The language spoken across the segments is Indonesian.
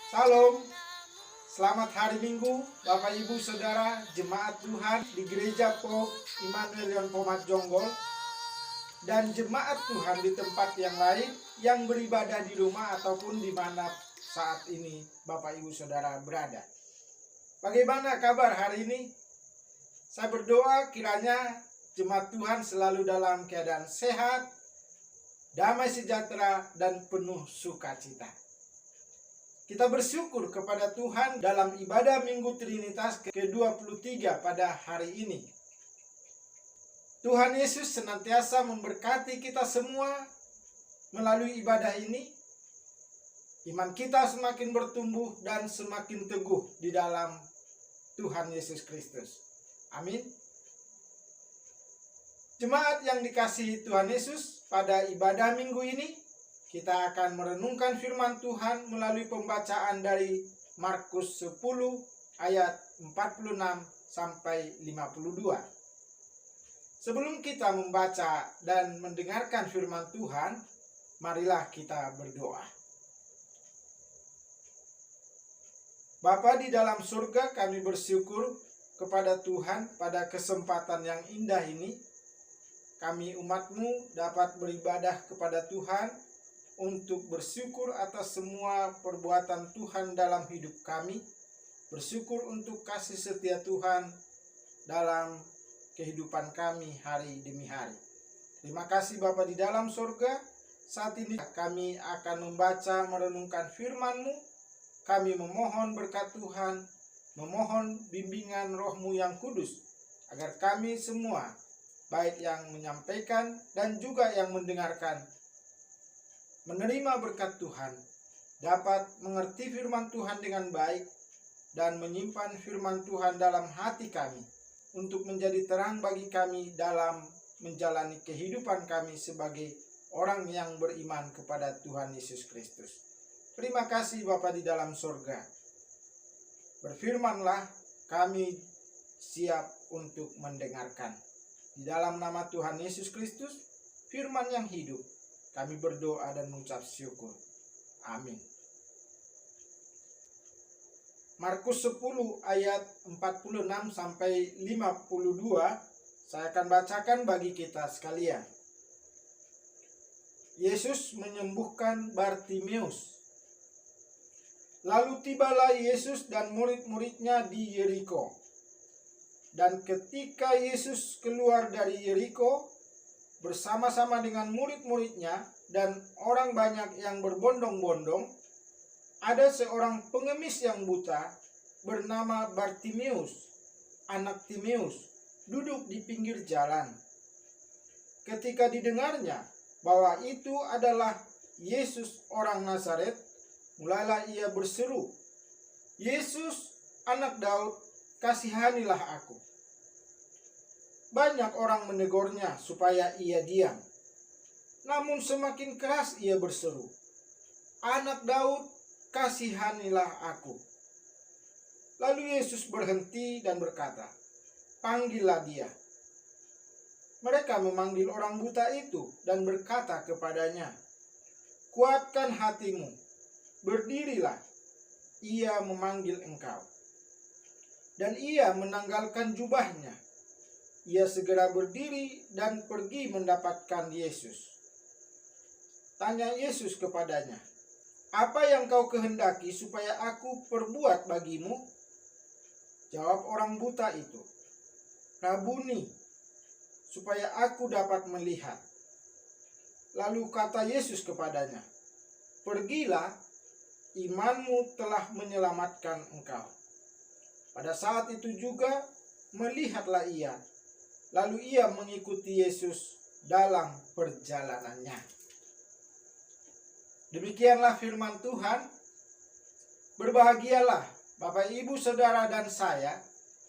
Salam, selamat hari Minggu, Bapak Ibu Saudara, Jemaat Tuhan di Gereja POG Immanuel Yon Pomat Jonggol dan Jemaat Tuhan di tempat yang lain yang beribadah di rumah ataupun di mana saat ini Bapak Ibu Saudara berada. Bagaimana kabar hari ini? Saya berdoa kiranya Jemaat Tuhan selalu dalam keadaan sehat, damai sejahtera, dan penuh sukacita. Kita bersyukur kepada Tuhan dalam ibadah Minggu Trinitas ke-23 pada hari ini. Tuhan Yesus senantiasa memberkati kita semua melalui ibadah ini. Iman kita semakin bertumbuh dan semakin teguh di dalam Tuhan Yesus Kristus. Amin. Jemaat yang dikasihi Tuhan Yesus, pada ibadah minggu ini kita akan merenungkan firman Tuhan melalui pembacaan dari Markus 10 ayat 46 sampai 52. Sebelum kita membaca dan mendengarkan firman Tuhan, marilah kita berdoa. Bapa di dalam surga, kami bersyukur kepada Tuhan pada kesempatan yang indah ini. Kami umat-Mu dapat beribadah kepada Tuhan untuk bersyukur atas semua perbuatan Tuhan dalam hidup kami, bersyukur untuk kasih setia Tuhan dalam kehidupan kami hari demi hari. Terima kasih Bapa di dalam surga. Saat ini kami akan membaca merenungkan firman-Mu. Kami memohon berkat Tuhan, memohon bimbingan Roh-Mu yang kudus, agar kami semua, baik yang menyampaikan dan juga yang mendengarkan, menerima berkat Tuhan, dapat mengerti firman Tuhan dengan baik, dan menyimpan firman Tuhan dalam hati kami, untuk menjadi terang bagi kami dalam menjalani kehidupan kami sebagai orang yang beriman kepada Tuhan Yesus Kristus. Terima kasih Bapa di dalam surga. Berfirmanlah, kami siap untuk mendengarkan. Di dalam nama Tuhan Yesus Kristus, firman yang hidup, kami berdoa dan mengucap syukur. Amin. Markus 10 ayat 46 sampai 52 saya akan bacakan bagi kita sekalian. Yesus menyembuhkan Bartimeus. Lalu tibalah Yesus dan murid-muridnya di Yeriko. Dan ketika Yesus keluar dari Yeriko bersama-sama dengan murid-muridnya dan orang banyak yang berbondong-bondong, ada seorang pengemis yang buta bernama Bartimeus, anak Timeus, duduk di pinggir jalan. Ketika didengarnya bahwa itu adalah Yesus orang Nazaret, mulailah ia berseru, "Yesus, anak Daud, kasihanilah aku." Banyak orang menegurnya supaya ia diam. Namun semakin keras ia berseru, "Anak Daud, kasihanilah aku." Lalu Yesus berhenti dan berkata, "Panggillah dia." Mereka memanggil orang buta itu dan berkata kepadanya, "Kuatkan hatimu, berdirilah, ia memanggil engkau." Dan ia menanggalkan jubahnya. Ia segera berdiri dan pergi mendapatkan Yesus. Tanya Yesus kepadanya, "Apa yang kau kehendaki supaya aku perbuat bagimu?" Jawab orang buta itu, "Rabuni, supaya aku dapat melihat." Lalu kata Yesus kepadanya, "Pergilah, imanmu telah menyelamatkan engkau." Pada saat itu juga melihatlah ia. Lalu ia mengikuti Yesus dalam perjalanannya. Demikianlah firman Tuhan. Berbahagialah Bapak, Ibu, Saudara, dan saya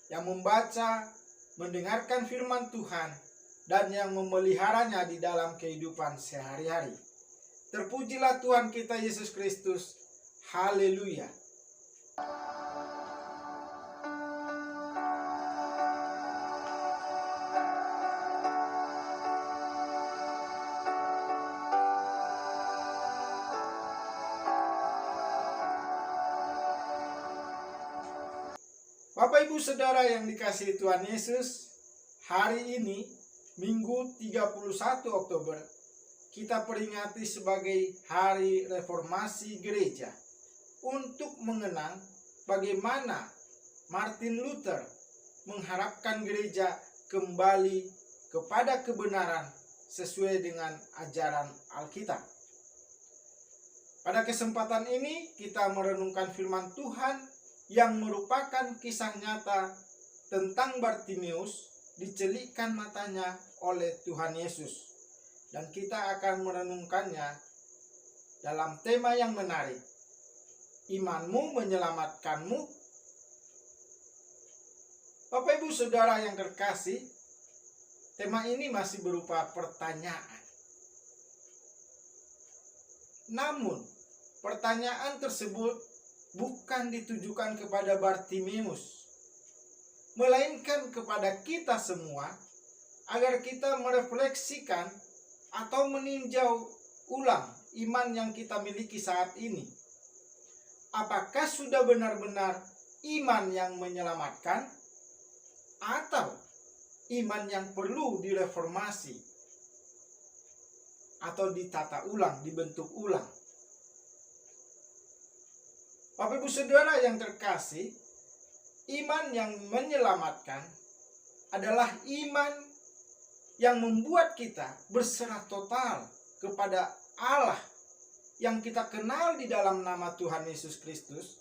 yang membaca, mendengarkan firman Tuhan, dan yang memeliharanya di dalam kehidupan sehari-hari. Terpujilah Tuhan kita Yesus Kristus. Haleluya. Bapak Ibu Saudara yang dikasihi Tuhan Yesus, hari ini Minggu 31 Oktober kita peringati sebagai Hari Reformasi Gereja untuk mengenang bagaimana Martin Luther mengharapkan gereja kembali kepada kebenaran sesuai dengan ajaran Alkitab. Pada kesempatan ini kita merenungkan firman Tuhan yang merupakan kisah nyata tentang Bartimeus dicelikkan matanya oleh Tuhan Yesus. Dan kita akan merenungkannya dalam tema yang menarik. Imanmu menyelamatkanmu. Bapak Ibu Saudara yang terkasih, tema ini masih berupa pertanyaan. Namun, pertanyaan tersebut bukan ditujukan kepada Bartimeus, melainkan kepada kita semua, agar kita merefleksikan atau meninjau ulang iman yang kita miliki saat ini. Apakah sudah benar-benar iman yang menyelamatkan, atau iman yang perlu direformasi atau ditata ulang, dibentuk ulang? Bapak Ibu Saudara yang terkasih, iman yang menyelamatkan adalah iman yang membuat kita berserah total kepada Allah yang kita kenal di dalam nama Tuhan Yesus Kristus,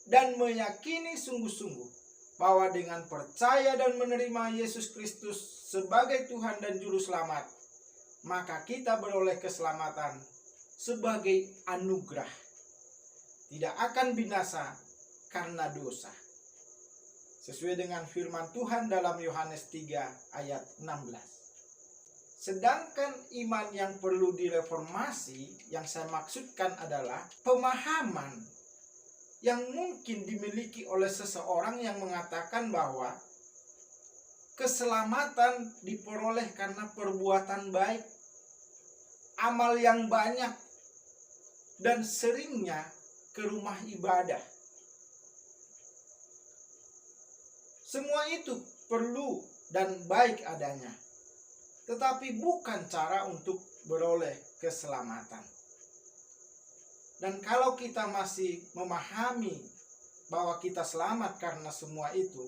dan meyakini sungguh-sungguh bahwa dengan percaya dan menerima Yesus Kristus sebagai Tuhan dan Juru Selamat, maka kita beroleh keselamatan sebagai anugerah, tidak akan binasa karena dosa. Sesuai dengan firman Tuhan dalam Yohanes 3 ayat 16. Sedangkan iman yang perlu direformasi yang saya maksudkan adalah pemahaman yang mungkin dimiliki oleh seseorang yang mengatakan bahwa keselamatan diperoleh karena perbuatan baik, amal yang banyak, dan seringnya ke rumah ibadah. Semua itu perlu dan baik adanya, tetapi bukan cara untuk beroleh keselamatan. Dan kalau kita masih memahami bahwa kita selamat karena semua itu,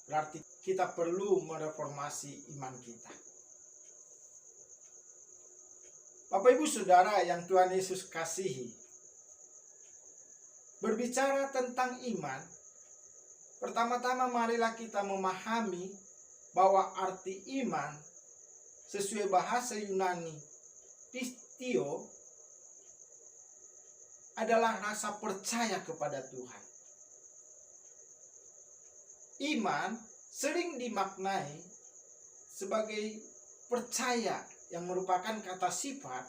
berarti kita perlu mereformasi iman kita. Bapak Ibu Saudara yang Tuhan Yesus kasihi, berbicara tentang iman, pertama-tama marilah kita memahami bahwa arti iman sesuai bahasa Yunani, pistio, adalah rasa percaya kepada Tuhan. Iman sering dimaknai sebagai percaya yang merupakan kata sifat,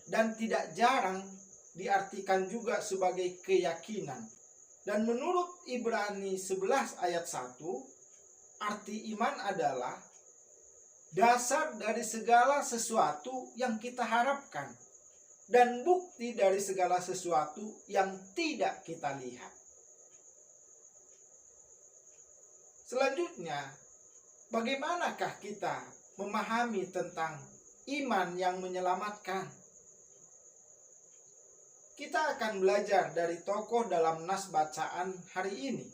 dan tidak jarang diartikan juga sebagai keyakinan. Dan menurut Ibrani 11 ayat 1, arti iman adalah dasar dari segala sesuatu yang kita harapkan dan bukti dari segala sesuatu yang tidak kita lihat. Selanjutnya, bagaimanakah kita memahami tentang iman yang menyelamatkan? Kita akan belajar dari tokoh dalam nas bacaan hari ini,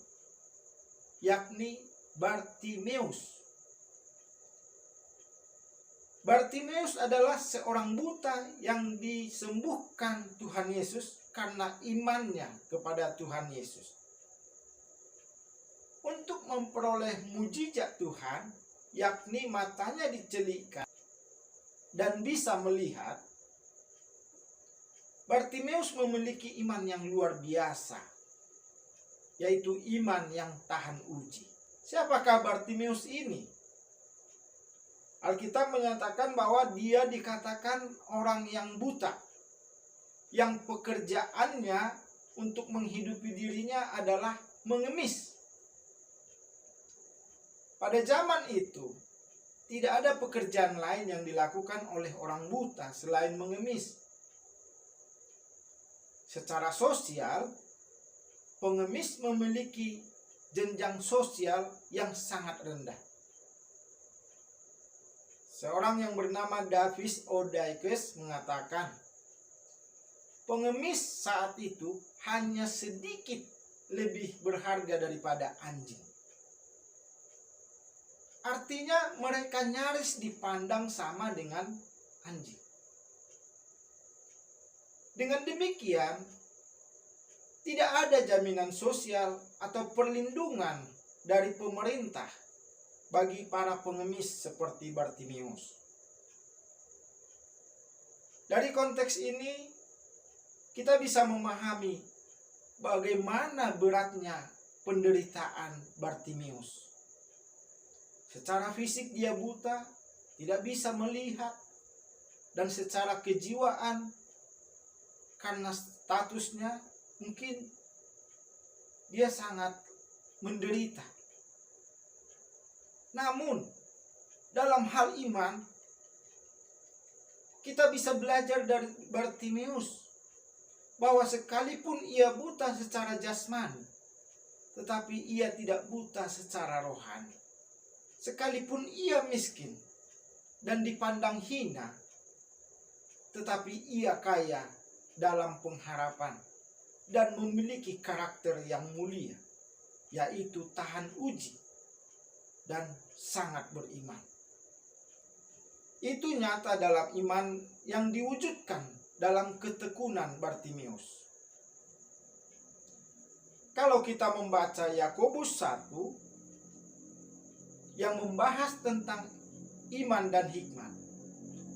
yakni Bartimeus. Bartimeus adalah seorang buta yang disembuhkan Tuhan Yesus karena imannya kepada Tuhan Yesus. Untuk memperoleh mujizat Tuhan, yakni matanya dicelikkan dan bisa melihat, Bartimeus memiliki iman yang luar biasa, yaitu iman yang tahan uji. Siapakah Bartimeus ini? Alkitab menyatakan bahwa dia dikatakan orang yang buta, yang pekerjaannya untuk menghidupi dirinya adalah mengemis. Pada zaman itu, tidak ada pekerjaan lain yang dilakukan oleh orang buta selain mengemis. Secara sosial, pengemis memiliki jenjang sosial yang sangat rendah. Seorang yang bernama Davis Odaikes mengatakan, pengemis saat itu hanya sedikit lebih berharga daripada anjing. Artinya mereka nyaris dipandang sama dengan anjing. Dengan demikian, tidak ada jaminan sosial atau perlindungan dari pemerintah bagi para pengemis seperti Bartimius. Dari konteks ini, kita bisa memahami bagaimana beratnya penderitaan Bartimius. Secara fisik dia buta, tidak bisa melihat, dan secara kejiwaan, karena statusnya mungkin dia sangat menderita. Namun, dalam hal iman, kita bisa belajar dari Bartimius bahwa sekalipun ia buta secara jasmani, tetapi ia tidak buta secara rohani. Sekalipun ia miskin dan dipandang hina, tetapi ia kaya dalam pengharapan dan memiliki karakter yang mulia, yaitu tahan uji dan sangat beriman. Itu nyata dalam iman yang diwujudkan dalam ketekunan Bartimius. Kalau kita membaca Yakobus 1 yang membahas tentang iman dan hikmat,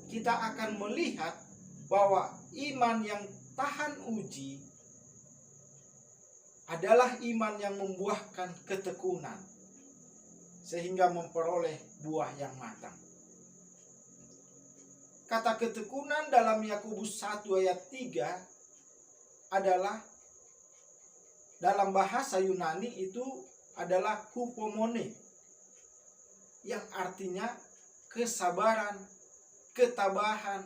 kita akan melihat bahwa iman yang tahan uji adalah iman yang membuahkan ketekunan sehingga memperoleh buah yang matang. Kata ketekunan dalam Yakobus 1 ayat 3 adalah, dalam bahasa Yunani itu adalah hupomone, yang artinya kesabaran, ketabahan,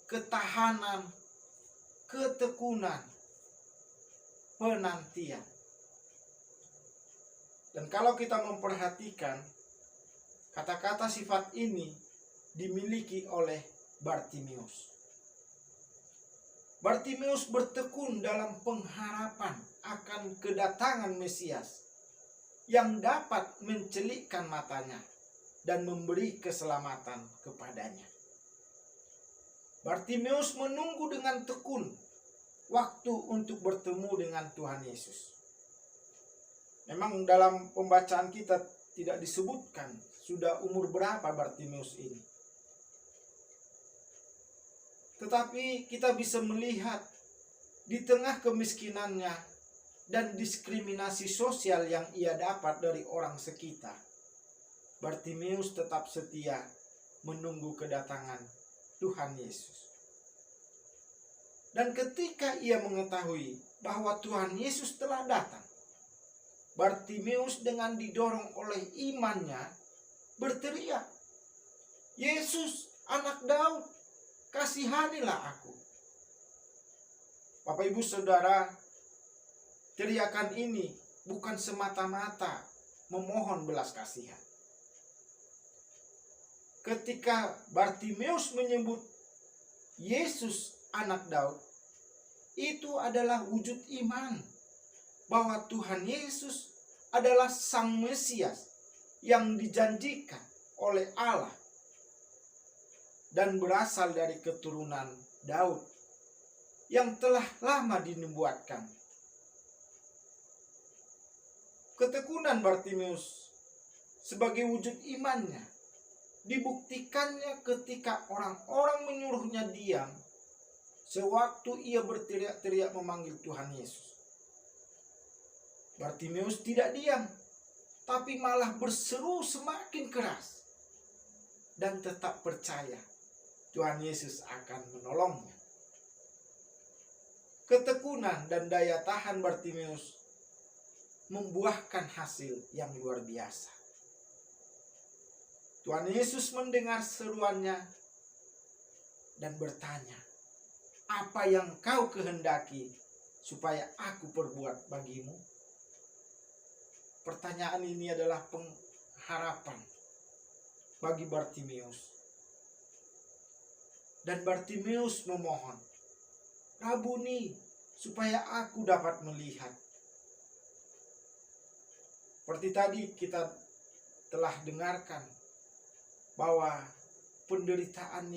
ketahanan, ketekunan, penantian. Dan kalau kita memperhatikan, kata-kata sifat ini dimiliki oleh Bartimius. Bartimius bertekun dalam pengharapan akan kedatangan Mesias yang dapat mencelikkan matanya dan memberi keselamatan kepadanya. Bartimius menunggu dengan tekun waktu untuk bertemu dengan Tuhan Yesus. Memang dalam pembacaan kita tidak disebutkan sudah umur berapa Bartimius ini. Tetapi kita bisa melihat di tengah kemiskinannya dan diskriminasi sosial yang ia dapat dari orang sekitar, Bartimius tetap setia menunggu kedatangan Tuhan Yesus. Dan ketika ia mengetahui bahwa Tuhan Yesus telah datang, Bartimius dengan didorong oleh imannya berteriak, "Yesus, anak Daud, kasihanilah aku." Bapak Ibu Saudara, teriakan ini bukan semata-mata memohon belas kasihan. Ketika Bartimius menyebut Yesus anak Daud, itu adalah wujud iman bahwa Tuhan Yesus adalah Sang Mesias yang dijanjikan oleh Allah dan berasal dari keturunan Daud yang telah lama dinubuatkan. Ketekunan Bartimius sebagai wujud imannya dibuktikannya ketika orang-orang menyuruhnya diam sewaktu ia berteriak-teriak memanggil Tuhan Yesus. Bartimius tidak diam, tapi malah berseru semakin keras dan tetap percaya Tuhan Yesus akan menolongnya. Ketekunan dan daya tahan Bartimius membuahkan hasil yang luar biasa. Tuhan Yesus mendengar seruannya dan bertanya, "Apa yang kau kehendaki supaya aku perbuat bagimu?" pertanyaan ini adalah pengharapan bagi Bartimeus. Dan Bartimeus memohon, "Rabuni, supaya aku dapat melihat." Seperti tadi kita telah dengarkan bahwa penderitaan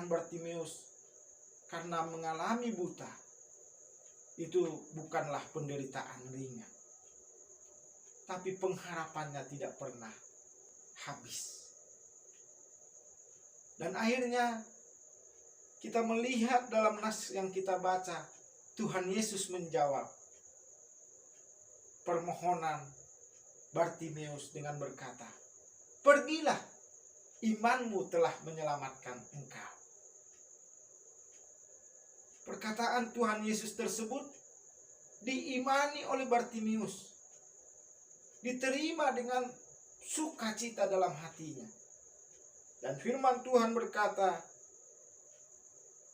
Bartimeus karena mengalami buta itu bukanlah penderitaan ringan, tapi pengharapannya tidak pernah habis. Dan akhirnya kita melihat dalam nas yang kita baca, Tuhan Yesus menjawab permohonan Bartimeus dengan berkata, "Pergilah, imanmu telah menyelamatkan engkau." Perkataan Tuhan Yesus tersebut diimani oleh Bartimeus, diterima dengan sukacita dalam hatinya. Dan firman Tuhan berkata,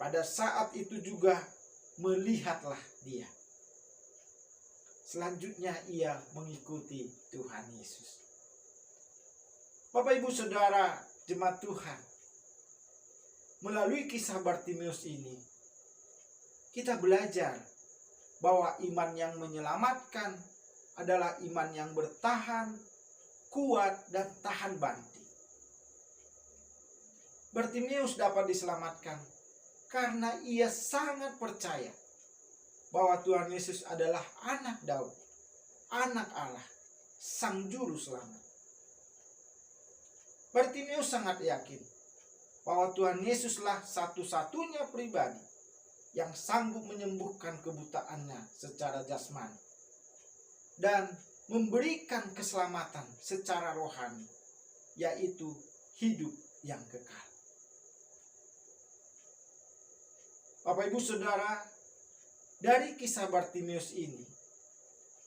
pada saat itu juga melihatlah dia. Selanjutnya ia mengikuti Tuhan Yesus. Bapak, Ibu, Saudara, jemaat Tuhan, melalui kisah Bartimeus ini, kita belajar bahwa iman yang menyelamatkan adalah iman yang bertahan, kuat, dan tahan banting. Bartimeus dapat diselamatkan karena ia sangat percaya bahwa Tuhan Yesus adalah anak Daud, anak Allah, Sang Juru Selamat. Bartimeus sangat yakin bahwa Tuhan Yesuslah satu-satunya pribadi yang sanggup menyembuhkan kebutaannya secara jasmani dan memberikan keselamatan secara rohani, yaitu hidup yang kekal. Bapak, Ibu, Saudara, dari kisah Bartimeus ini,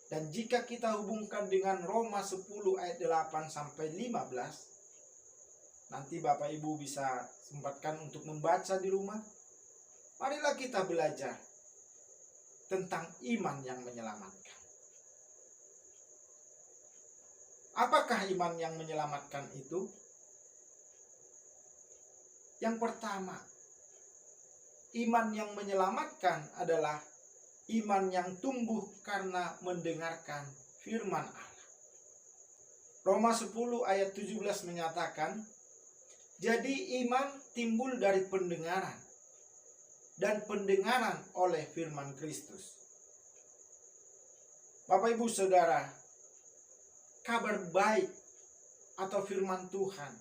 dan jika kita hubungkan dengan Roma 10 ayat 8 sampai 15, nanti Bapak Ibu bisa sempatkan untuk membaca di rumah. Marilah kita belajar tentang iman yang menyelamatkan. Apakah iman yang menyelamatkan itu? Yang pertama, iman yang menyelamatkan adalah iman yang tumbuh karena mendengarkan firman Allah. Roma 10 ayat 17 menyatakan, "Jadi iman timbul dari pendengaran, dan pendengaran oleh firman Kristus." Bapak, Ibu, Saudara, kabar baik atau firman Tuhan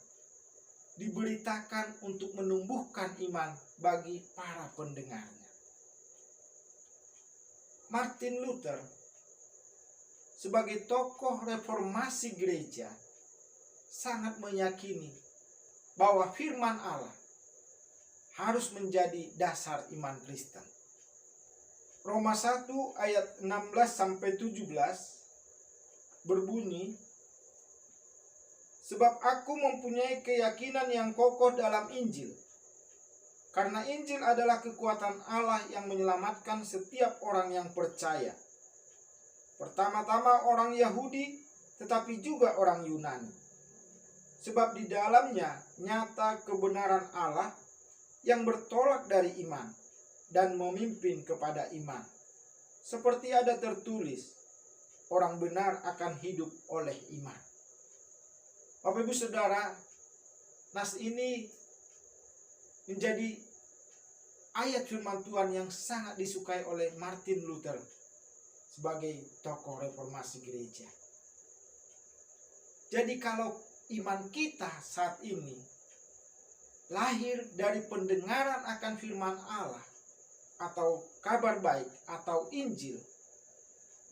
diberitakan untuk menumbuhkan iman bagi para pendengarnya. Martin Luther sebagai tokoh reformasi gereja sangat meyakini bahwa firman Allah harus menjadi dasar iman Kristen. Roma 1 ayat 16 sampai 17 berbunyi, "Sebab aku mempunyai keyakinan yang kokoh dalam Injil. Karena Injil adalah kekuatan Allah yang menyelamatkan setiap orang yang percaya. Pertama-tama orang Yahudi, tetapi juga orang Yunani. Sebab di dalamnya nyata kebenaran Allah yang bertolak dari iman dan memimpin kepada iman. Seperti ada tertulis, orang benar akan hidup oleh iman." Bapak, Ibu, Saudara, nas ini menjadi ayat firman Tuhan yang sangat disukai oleh Martin Luther sebagai tokoh reformasi gereja. Jadi kalau iman kita saat ini lahir dari pendengaran akan firman Allah atau kabar baik atau Injil,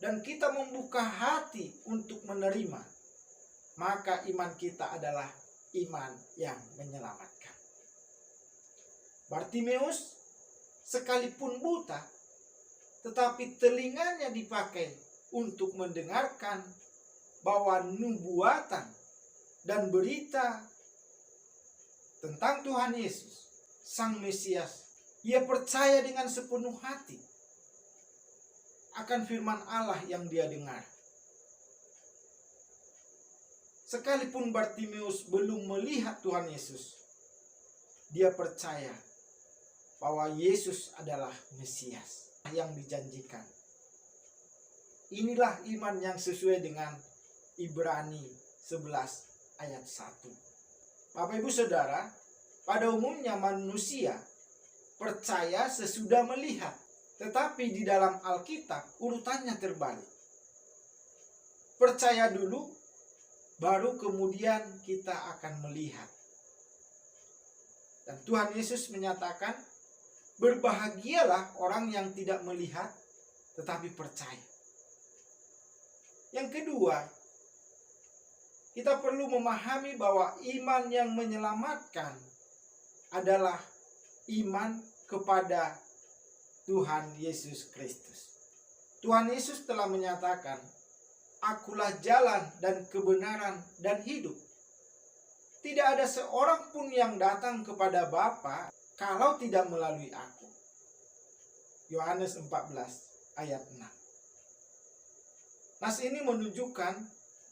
dan kita membuka hati untuk menerima, maka iman kita adalah iman yang menyelamatkan. Bartimeus sekalipun buta, tetapi telinganya dipakai untuk mendengarkan bahwa nubuatan dan berita tentang Tuhan Yesus, Sang Mesias. Ia percaya dengan sepenuh hati akan firman Allah yang dia dengar. Sekalipun Bartimeus belum melihat Tuhan Yesus, dia percaya bahwa Yesus adalah Mesias yang dijanjikan. Inilah iman yang sesuai dengan Ibrani 11 ayat 1. Bapak Ibu Saudara, pada umumnya manusia percaya sesudah melihat. Tetapi di dalam Alkitab urutannya terbalik. Percaya dulu, baru kemudian kita akan melihat. Dan Tuhan Yesus menyatakan, berbahagialah orang yang tidak melihat tetapi percaya. Yang kedua, kita perlu memahami bahwa iman yang menyelamatkan adalah iman kepada Tuhan Yesus Kristus. Tuhan Yesus telah menyatakan, "Akulah jalan dan kebenaran dan hidup. Tidak ada seorang pun yang datang kepada Bapa kalau tidak melalui aku." Yohanes 14 ayat 6. Nas ini menunjukkan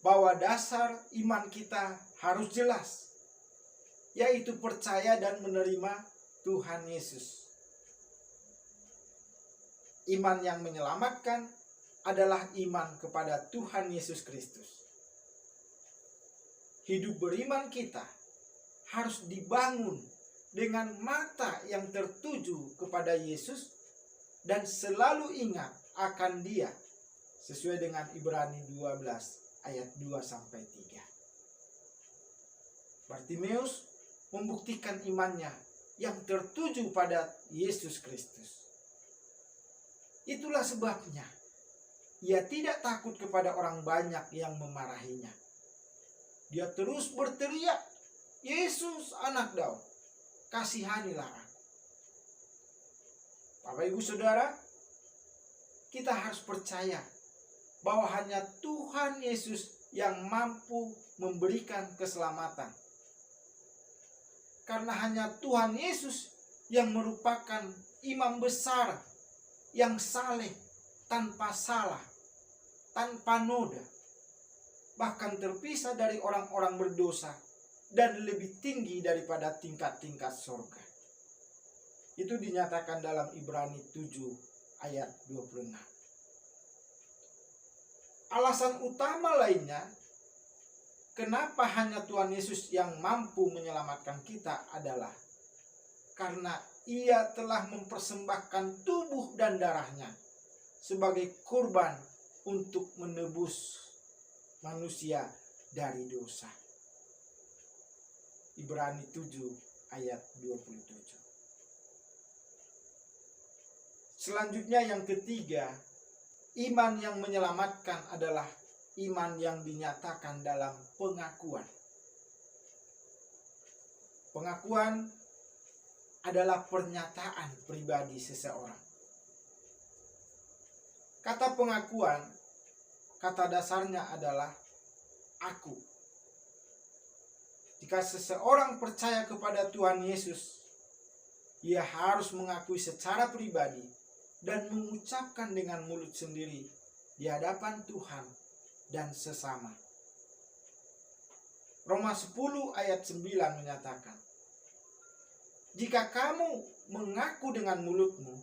bahwa dasar iman kita harus jelas, yaitu percaya dan menerima Tuhan Yesus. Iman yang menyelamatkan adalah iman kepada Tuhan Yesus Kristus. Hidup beriman kita harus dibangun dengan mata yang tertuju kepada Yesus dan selalu ingat akan Dia, sesuai dengan Ibrani 12 ayat 2-3. Bartimeus membuktikan imannya yang tertuju pada Yesus Kristus. Itulah sebabnya ia tidak takut kepada orang banyak yang memarahinya. Dia terus berteriak, "Yesus, Anak Daud, kasihanilah aku." Bapak Ibu Saudara, kita harus percaya bahwa hanya Tuhan Yesus yang mampu memberikan keselamatan. Karena hanya Tuhan Yesus yang merupakan imam besar yang saleh, tanpa salah, tanpa noda, bahkan terpisah dari orang-orang berdosa dan lebih tinggi daripada tingkat-tingkat surga. Itu dinyatakan dalam Ibrani 7 ayat 26. Alasan utama lainnya kenapa hanya Tuhan Yesus yang mampu menyelamatkan kita adalah karena Ia telah mempersembahkan tubuh dan darahnya sebagai kurban untuk menebus manusia dari dosa. Ibrani 7 ayat 27. Selanjutnya yang ketiga, iman yang menyelamatkan adalah iman yang dinyatakan dalam pengakuan. Pengakuan adalah pernyataan pribadi seseorang. Kata pengakuan, kata dasarnya adalah aku. Jika seseorang percaya kepada Tuhan Yesus, ia harus mengakui secara pribadi dan mengucapkan dengan mulut sendiri di hadapan Tuhan dan sesama. Roma 10 ayat 9 menyatakan, "Jika kamu mengaku dengan mulutmu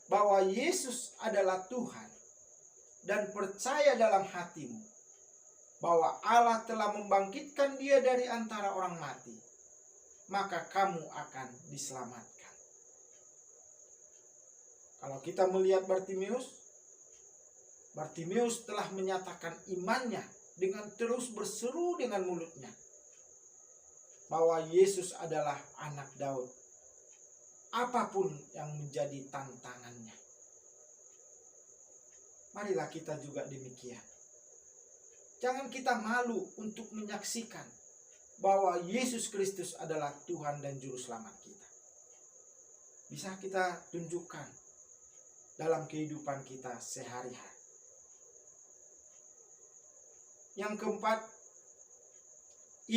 bahwa Yesus adalah Tuhan dan percaya dalam hatimu bahwa Allah telah membangkitkan Dia dari antara orang mati, maka kamu akan diselamatkan." Kalau kita melihat Bartimeus telah menyatakan imannya dengan terus berseru dengan mulutnya bahwa Yesus adalah Anak Daud, apapun yang menjadi tantangannya. Marilah kita juga demikian. Jangan kita malu untuk menyaksikan bahwa Yesus Kristus adalah Tuhan dan Juru Selamat kita. Bisa kita tunjukkan dalam kehidupan kita sehari-hari. Yang keempat,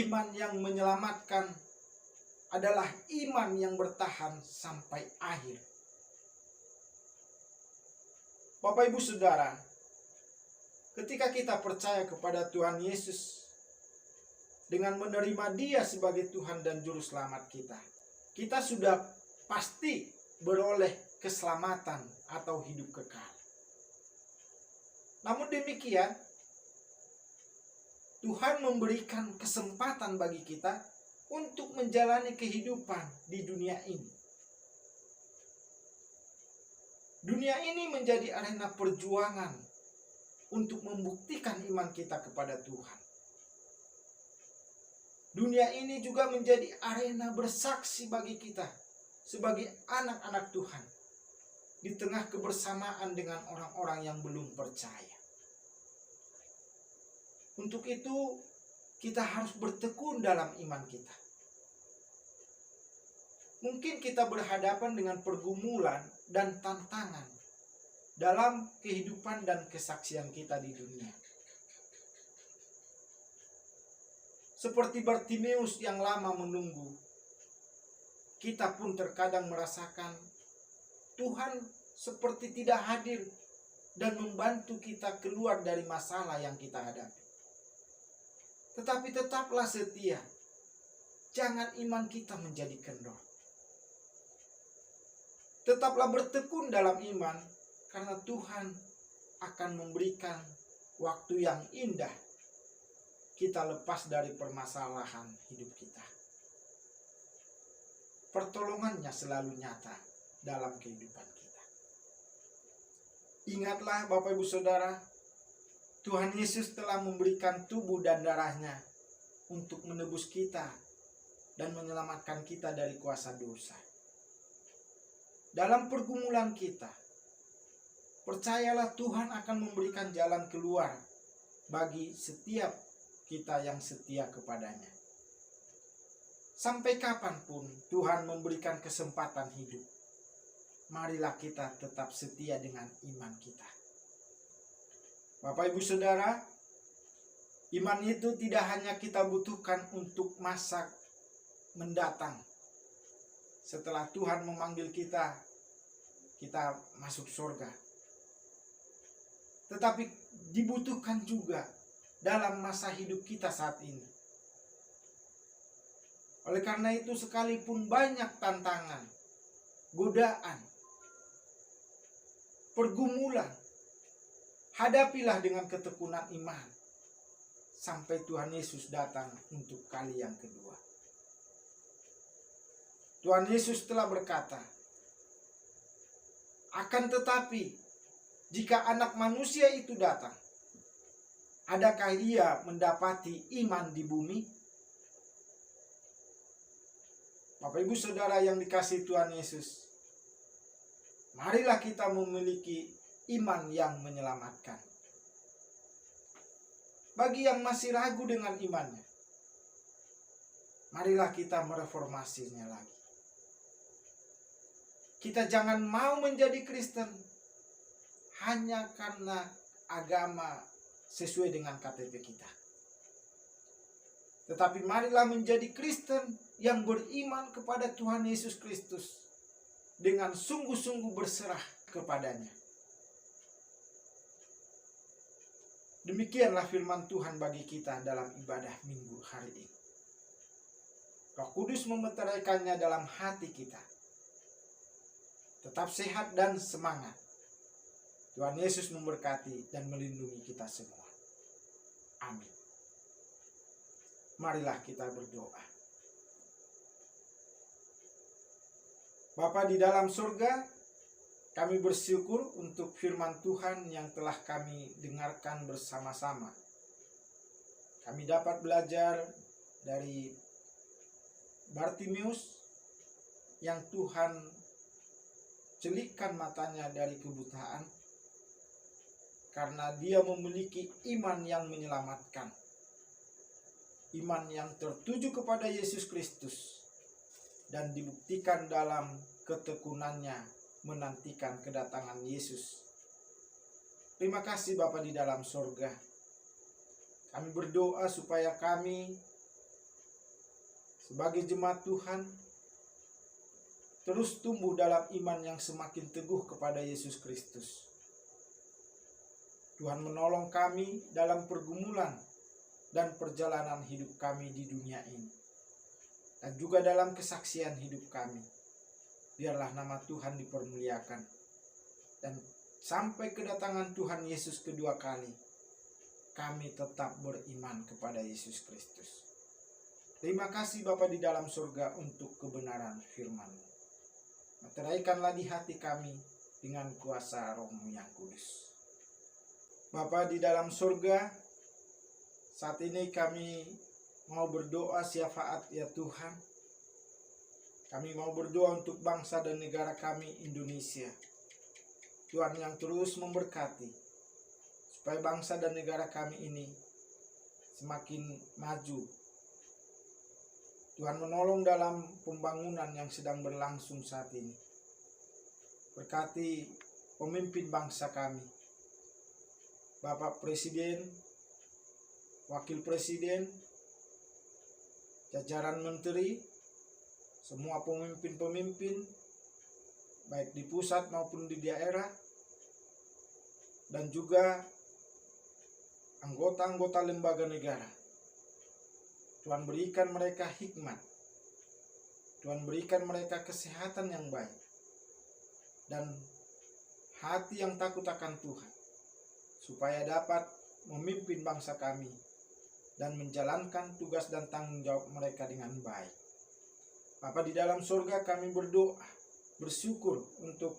iman yang menyelamatkan adalah iman yang bertahan sampai akhir. Bapak Ibu Saudara, ketika kita percaya kepada Tuhan Yesus, dengan menerima Dia sebagai Tuhan dan Juru Selamat kita, kita sudah pasti beroleh keselamatan atau hidup kekal. Namun demikian, Tuhan memberikan kesempatan bagi kita untuk menjalani kehidupan di dunia ini. Dunia ini menjadi arena perjuangan untuk membuktikan iman kita kepada Tuhan. Dunia ini juga menjadi arena bersaksi bagi kita sebagai anak-anak Tuhan di tengah kebersamaan dengan orang-orang yang belum percaya. Untuk itu, kita harus bertekun dalam iman kita. Mungkin kita berhadapan dengan pergumulan dan tantangan dalam kehidupan dan kesaksian kita di dunia. Seperti Bartimeus yang lama menunggu, kita pun terkadang merasakan Tuhan seperti tidak hadir dan membantu kita keluar dari masalah yang kita hadapi. Tetapi tetaplah setia, jangan iman kita menjadi kendor. Tetaplah bertekun dalam iman, karena Tuhan akan memberikan waktu yang indah kita lepas dari permasalahan hidup kita. Pertolongannya selalu nyata dalam kehidupan kita. Ingatlah Bapak Ibu Saudara, Tuhan Yesus telah memberikan tubuh dan darahnya untuk menebus kita dan menyelamatkan kita dari kuasa dosa. Dalam pergumulan kita, percayalah Tuhan akan memberikan jalan keluar bagi setiap kita yang setia kepadanya. Sampai kapanpun Tuhan memberikan kesempatan hidup, marilah kita tetap setia dengan iman kita. Bapak Ibu Saudara, iman itu tidak hanya kita butuhkan untuk masa mendatang. Setelah Tuhan memanggil kita masuk surga. Tetapi dibutuhkan juga dalam masa hidup kita saat ini. Oleh karena itu, sekalipun banyak tantangan, godaan, pergumulan, hadapilah dengan ketekunan iman sampai Tuhan Yesus datang untuk kali yang kedua. Tuhan Yesus telah berkata, "Akan tetapi, jika Anak Manusia itu datang, adakah Ia mendapati iman di bumi?" Bapak Ibu Saudara yang dikasihi Tuhan Yesus, marilah kita memiliki iman yang menyelamatkan. Bagi yang masih ragu dengan imannya, marilah kita mereformasinya lagi. Kita jangan mau menjadi Kristen hanya karena agama sesuai dengan KTP kita. Tetapi marilah menjadi Kristen yang beriman kepada Tuhan Yesus Kristus dengan sungguh-sungguh berserah kepadanya. Demikianlah firman Tuhan bagi kita dalam ibadah minggu hari ini. Roh Kudus memeteraikannya dalam hati kita. Tetap sehat dan semangat. Tuhan Yesus memberkati dan melindungi kita semua. Amin. Marilah kita berdoa. Bapa di dalam surga, kami bersyukur untuk firman Tuhan yang telah kami dengarkan bersama-sama. Kami dapat belajar dari Bartimeus yang Tuhan celikkan matanya dari kebutaan karena dia memiliki iman yang menyelamatkan. Iman yang tertuju kepada Yesus Kristus dan dibuktikan dalam ketekunannya menantikan kedatangan Yesus. Terima kasih Bapa di dalam surga. Kami berdoa supaya kami sebagai jemaat Tuhan terus tumbuh dalam iman yang semakin teguh kepada Yesus Kristus. Tuhan menolong kami dalam pergumulan dan perjalanan hidup kami di dunia ini, dan juga dalam kesaksian hidup kami. Biarlah nama Tuhan dipermuliakan, dan sampai kedatangan Tuhan Yesus kedua kali, kami tetap beriman kepada Yesus Kristus. Terima kasih Bapa di dalam surga untuk kebenaran firman-Mu. Meteraikanlah di hati kami dengan kuasa Roh-Mu yang kudus. Bapa di dalam surga, saat ini kami mau berdoa syafaat ya Tuhan. Kami mau berdoa untuk bangsa dan negara kami Indonesia. Tuhan yang terus memberkati, supaya bangsa dan negara kami ini semakin maju. Tuhan menolong dalam pembangunan yang sedang berlangsung saat ini. Berkati pemimpin bangsa kami, Bapak Presiden, Wakil Presiden, jajaran menteri, semua pemimpin-pemimpin, baik di pusat maupun di daerah, dan juga anggota-anggota lembaga negara. Tuhan berikan mereka hikmat, Tuhan berikan mereka kesehatan yang baik, dan hati yang takut akan Tuhan, supaya dapat memimpin bangsa kami dan menjalankan tugas dan tanggung jawab mereka dengan baik. Bapa di dalam surga, kami berdoa, bersyukur untuk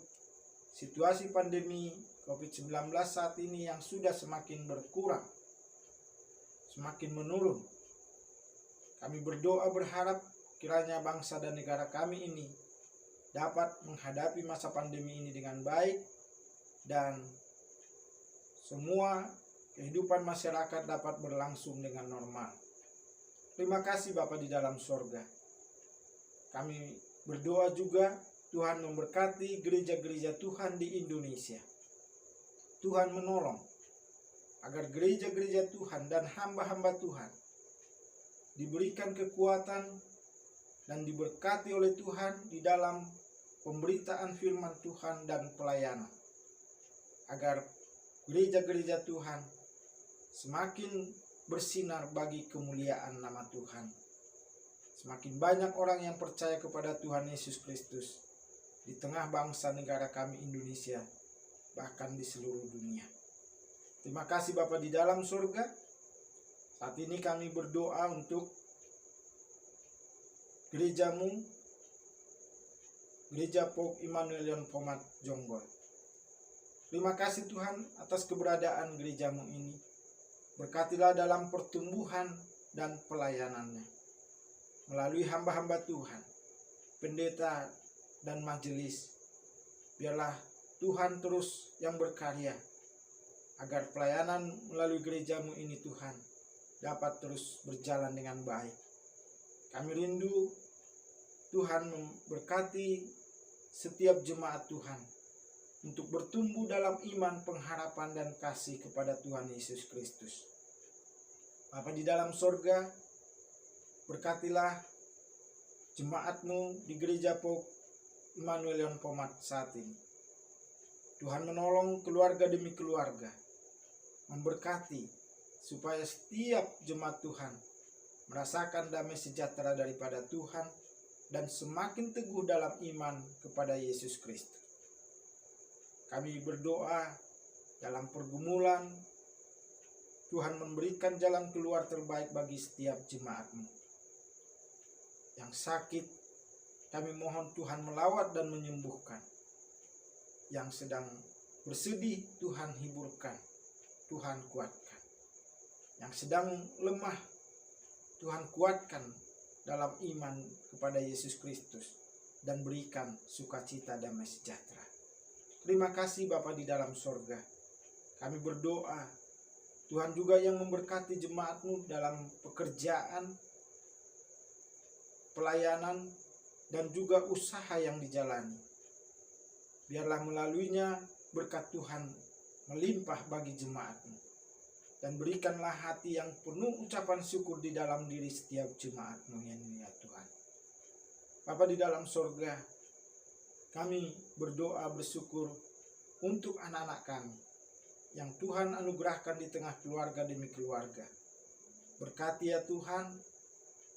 situasi pandemi COVID-19 saat ini yang sudah semakin berkurang, semakin menurun. Kami berdoa berharap kiranya bangsa dan negara kami ini dapat menghadapi masa pandemi ini dengan baik, dan semua kehidupan masyarakat dapat berlangsung dengan normal. Terima kasih Bapa di dalam sorga. Kami berdoa juga Tuhan memberkati gereja-gereja Tuhan di Indonesia. Tuhan menolong agar gereja-gereja Tuhan dan hamba-hamba Tuhan diberikan kekuatan dan diberkati oleh Tuhan di dalam pemberitaan firman Tuhan dan pelayanan, agar gereja-gereja Tuhan semakin bersinar bagi kemuliaan nama Tuhan. Semakin banyak orang yang percaya kepada Tuhan Yesus Kristus di tengah bangsa negara kami Indonesia, bahkan di seluruh dunia. Terima kasih Bapa di dalam surga. Saat ini kami berdoa untuk gereja-Mu, Gereja Pauk Immanuel Pomat Jonggol. Terima kasih Tuhan atas keberadaan gereja-Mu ini. Berkatilah dalam pertumbuhan dan pelayanannya. Melalui hamba-hamba Tuhan, pendeta dan majelis, biarlah Tuhan terus yang berkarya, agar pelayanan melalui gereja-Mu ini Tuhan dapat terus berjalan dengan baik. Kami rindu Tuhan memberkati setiap jemaat Tuhan untuk bertumbuh dalam iman, pengharapan, dan kasih kepada Tuhan Yesus Kristus. Bapa di dalam sorga, berkatilah jemaat-Mu di Gereja Pauk Immanuel Pomat saat ini. Tuhan menolong keluarga demi keluarga, memberkati supaya setiap jemaat Tuhan merasakan damai sejahtera daripada Tuhan dan semakin teguh dalam iman kepada Yesus Kristus. Kami berdoa dalam pergumulan, Tuhan memberikan jalan keluar terbaik bagi setiap jemaat-Mu. Yang sakit, kami mohon Tuhan melawat dan menyembuhkan. Yang sedang bersedih, Tuhan hiburkan, Tuhan kuatkan. Yang sedang lemah, Tuhan kuatkan dalam iman kepada Yesus Kristus dan berikan sukacita damai sejahtera. Terima kasih Bapa di dalam sorga. Kami berdoa, Tuhan juga yang memberkati jemaat-Mu dalam pekerjaan, pelayanan, dan juga usaha yang dijalani. Biarlah melaluinya berkat Tuhan melimpah bagi jemaat-Mu. Dan berikanlah hati yang penuh ucapan syukur di dalam diri setiap jemaat-Mu yang mulia Tuhan. Bapa di dalam sorga, kami berdoa bersyukur untuk anak-anak kami yang Tuhan anugerahkan di tengah keluarga demi keluarga. Berkati ya Tuhan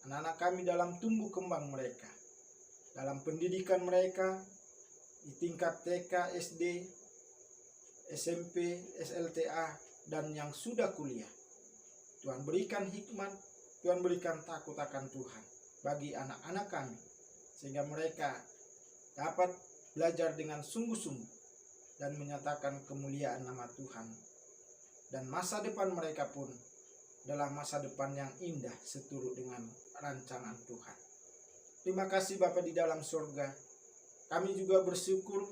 anak-anak kami dalam tumbuh kembang mereka, dalam pendidikan mereka di tingkat TK, SD, SMP, SLTA, dan yang sudah kuliah. Tuhan berikan hikmat, Tuhan berikan takut akan Tuhan bagi anak-anak kami, sehingga mereka dapat belajar dengan sungguh-sungguh dan menyatakan kemuliaan nama Tuhan. Dan masa depan mereka pun adalah masa depan yang indah seturut dengan rancangan Tuhan. Terima kasih Bapa di dalam surga. Kami juga bersyukur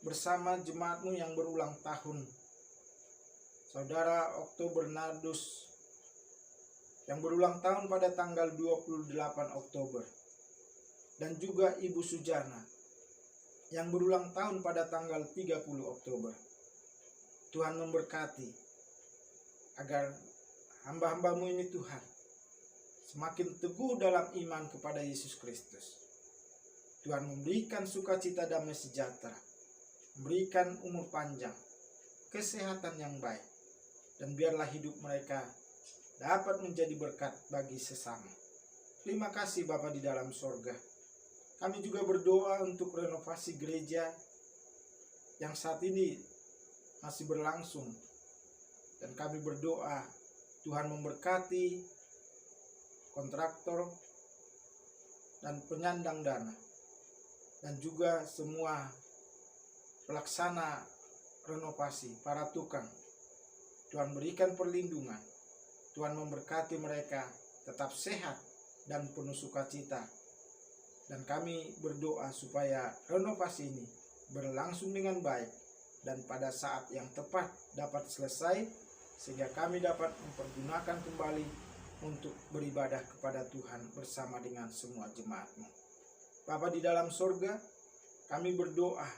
bersama jemaat-Mu yang berulang tahun. Saudara Oktober Nardus yang berulang tahun pada tanggal 28 Oktober. Dan juga Ibu Sujarna yang berulang tahun pada tanggal 30 Oktober. Tuhan memberkati agar hamba-hamba-Mu ini Tuhan semakin teguh dalam iman kepada Yesus Kristus. Tuhan memberikan sukacita damai sejahtera, memberikan umur panjang, kesehatan yang baik, dan biarlah hidup mereka dapat menjadi berkat bagi sesama. Terima kasih Bapa di dalam sorga. Kami juga berdoa untuk renovasi gereja yang saat ini masih berlangsung. Dan kami berdoa Tuhan memberkati kontraktor dan penyandang dana. Dan juga semua pelaksana renovasi, para tukang. Tuhan berikan perlindungan. Tuhan memberkati mereka tetap sehat dan penuh sukacita. Dan kami berdoa supaya renovasi ini berlangsung dengan baik dan pada saat yang tepat dapat selesai, sehingga kami dapat mempergunakan kembali untuk beribadah kepada Tuhan bersama dengan semua jemaat-Mu. Bapa di dalam surga, kami berdoa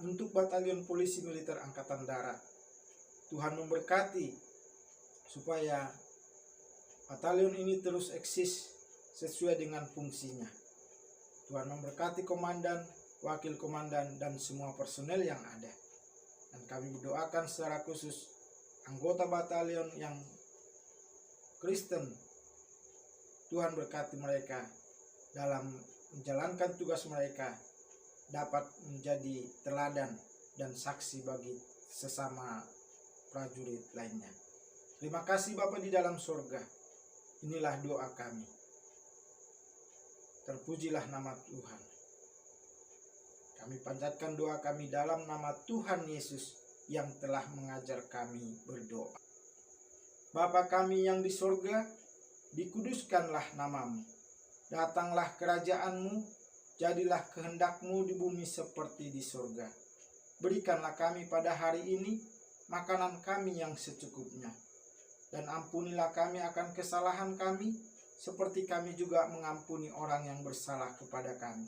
untuk Batalion Polisi Militer Angkatan Darat. Tuhan memberkati supaya batalion ini terus eksis sesuai dengan fungsinya. Tuhan memberkati komandan, wakil komandan, dan semua personel yang ada. Dan kami berdoakan secara khusus anggota batalion yang Kristen. Tuhan berkati mereka dalam menjalankan tugas mereka, dapat menjadi teladan dan saksi bagi sesama prajurit lainnya. Terima kasih Bapa di dalam surga. Inilah doa kami. Terpujilah nama Tuhan. Kami panjatkan doa kami dalam nama Tuhan Yesus yang telah mengajar kami berdoa. Bapa kami yang di surga, dikuduskanlah nama-Mu. Datanglah kerajaan-Mu, jadilah kehendak-Mu di bumi seperti di surga. Berikanlah kami pada hari ini makanan kami yang secukupnya. Dan ampunilah kami akan kesalahan kami, seperti kami juga mengampuni orang yang bersalah kepada kami.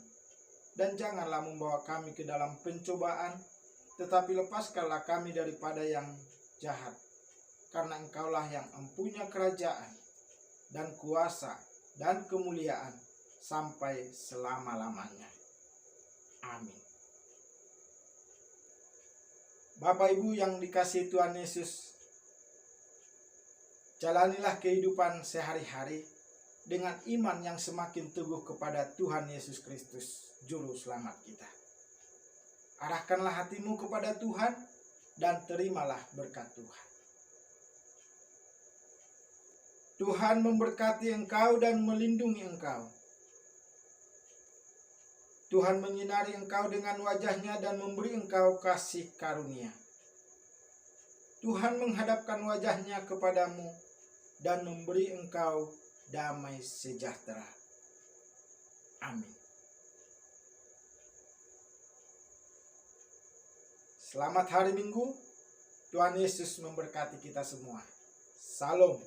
Dan janganlah membawa kami ke dalam pencobaan, tetapi lepaskanlah kami daripada yang jahat. Karena Engkaulah yang mempunyai kerajaan, dan kuasa, dan kemuliaan, sampai selama-lamanya. Amin. Bapak Ibu yang dikasihi Tuhan Yesus, jalanilah kehidupan sehari-hari dengan iman yang semakin teguh kepada Tuhan Yesus Kristus, Juru Selamat kita. Arahkanlah hatimu kepada Tuhan dan terimalah berkat Tuhan. Tuhan memberkati engkau dan melindungi engkau. Tuhan menyinari engkau dengan wajah-Nya dan memberi engkau kasih karunia. Tuhan menghadapkan wajah-Nya kepadamu dan memberi engkau damai sejahtera. Amin. Selamat hari Minggu. Tuhan Yesus memberkati kita semua. Salam.